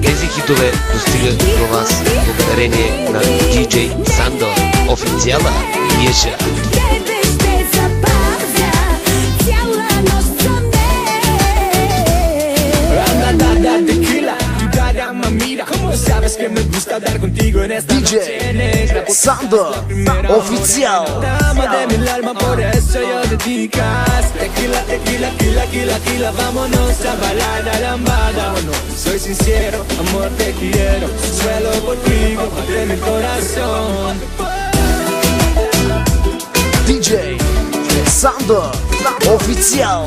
Тези хитове достигат до вас благодарение на DJ Sando, официала Еша. DJ Sando, oficial. Dama de mi alma, por eso yo dedicas. Tequila, tequila, tequila, tequila, tequila, vámonos a bailar la lambada. Soy sincero, amor te quiero, suelo contigo de mi corazón. DJ Sando, oficial.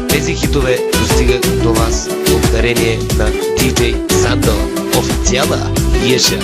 Тези хитове достигат до вас благодарение на DJ Sando, официала Еша.